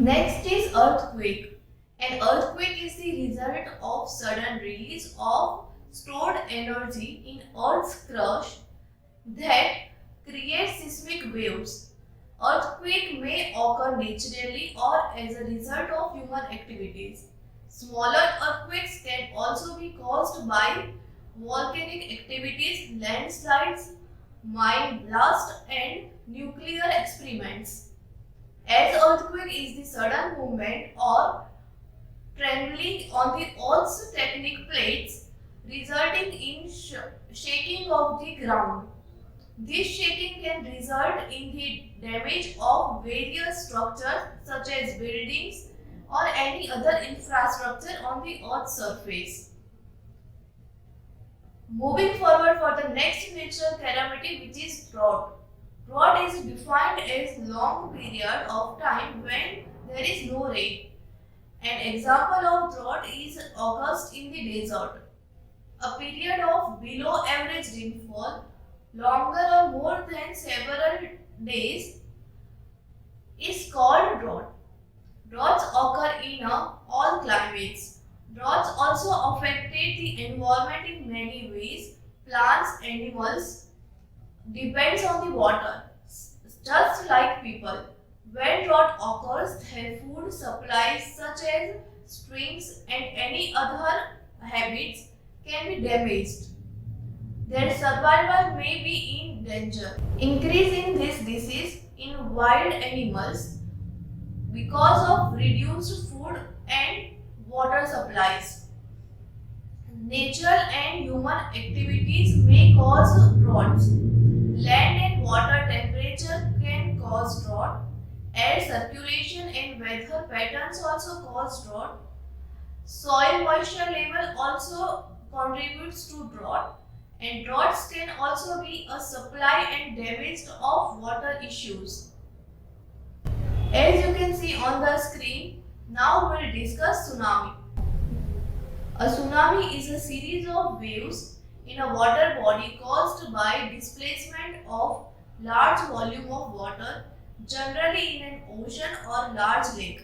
Next is earthquake. An earthquake is the result of sudden release of stored energy in Earth's crust that creates seismic waves. Earthquake may occur naturally or as a result of human activities. Smaller earthquakes can also be caused by volcanic activities, landslides, mine blast, and nuclear experiments. As earthquake is the sudden movement or trembling on the Earth's tectonic plates, resulting in shaking of the ground. This shaking can result in the damage of various structures such as buildings or any other infrastructure on the Earth's surface. Moving forward for the next natural calamity, which is drought. Drought is defined as long period of time when there is no rain. An example of drought is August in the desert. A period of below average rainfall, longer or more than several days, is called drought. Droughts occur in all climates. Droughts also affected the environment in many ways. Plants, animals depends on the water, just like people. When drought occurs, their food supplies such as streams and any other habits can be damaged. Their survival may be in danger. Increase in this disease in wild animals because of reduced food and water supplies. Natural and human activities may cause droughts. Land and water temperature can cause drought. Air circulation and weather patterns also cause drought. Soil moisture level also contributes to drought, and droughts can also be a supply and damage of water issues. As you can see on the screen, now we'll discuss tsunami. A tsunami is a series of waves in a water body caused by displacement of large volume of water, generally in an ocean or large lake.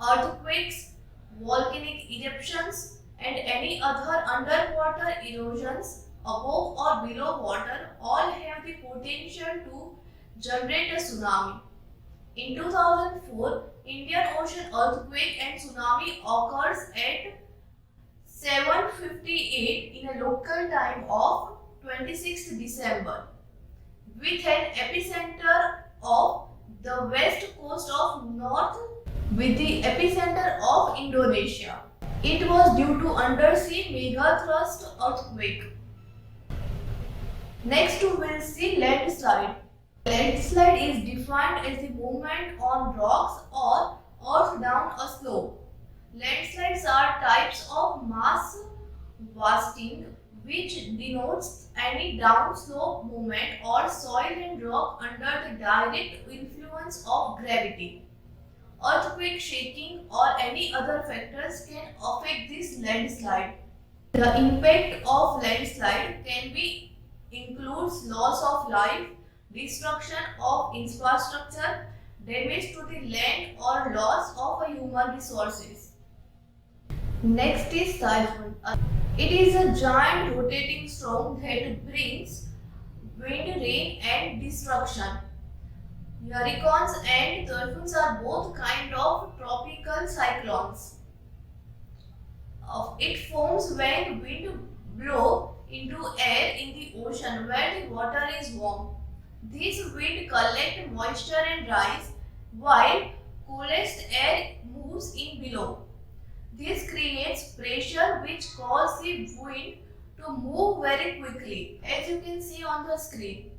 Earthquakes, volcanic eruptions, and any other underwater erosions above or below water all have the potential to generate a tsunami. In 2004, Indian Ocean earthquake and tsunami occurs at 7:58 in a local time of 26th December with an epicenter of the west coast of North with the epicenter of Indonesia. It was due to undersea megathrust earthquake. Next we will see landslide. Landslide is defined as the movement on rocks or earth down a slope. Landslides are types of mass wasting which denotes any downslope movement or soil and rock under the direct influence of gravity. Earthquake, shaking or any other factors can affect this landslide. The impact of landslide can be includes loss of life, destruction of infrastructure, damage to the land or loss of human resources. Next is typhoon. It is a giant rotating storm that brings wind, rain and destruction. Hurricanes and typhoons are both kind of tropical cyclones. It forms when wind blows into air in the ocean where the water is warm. This wind collects moisture and rise while coolest air moves in below. This creates pressure which causes the wind to move very quickly, as you can see on the screen.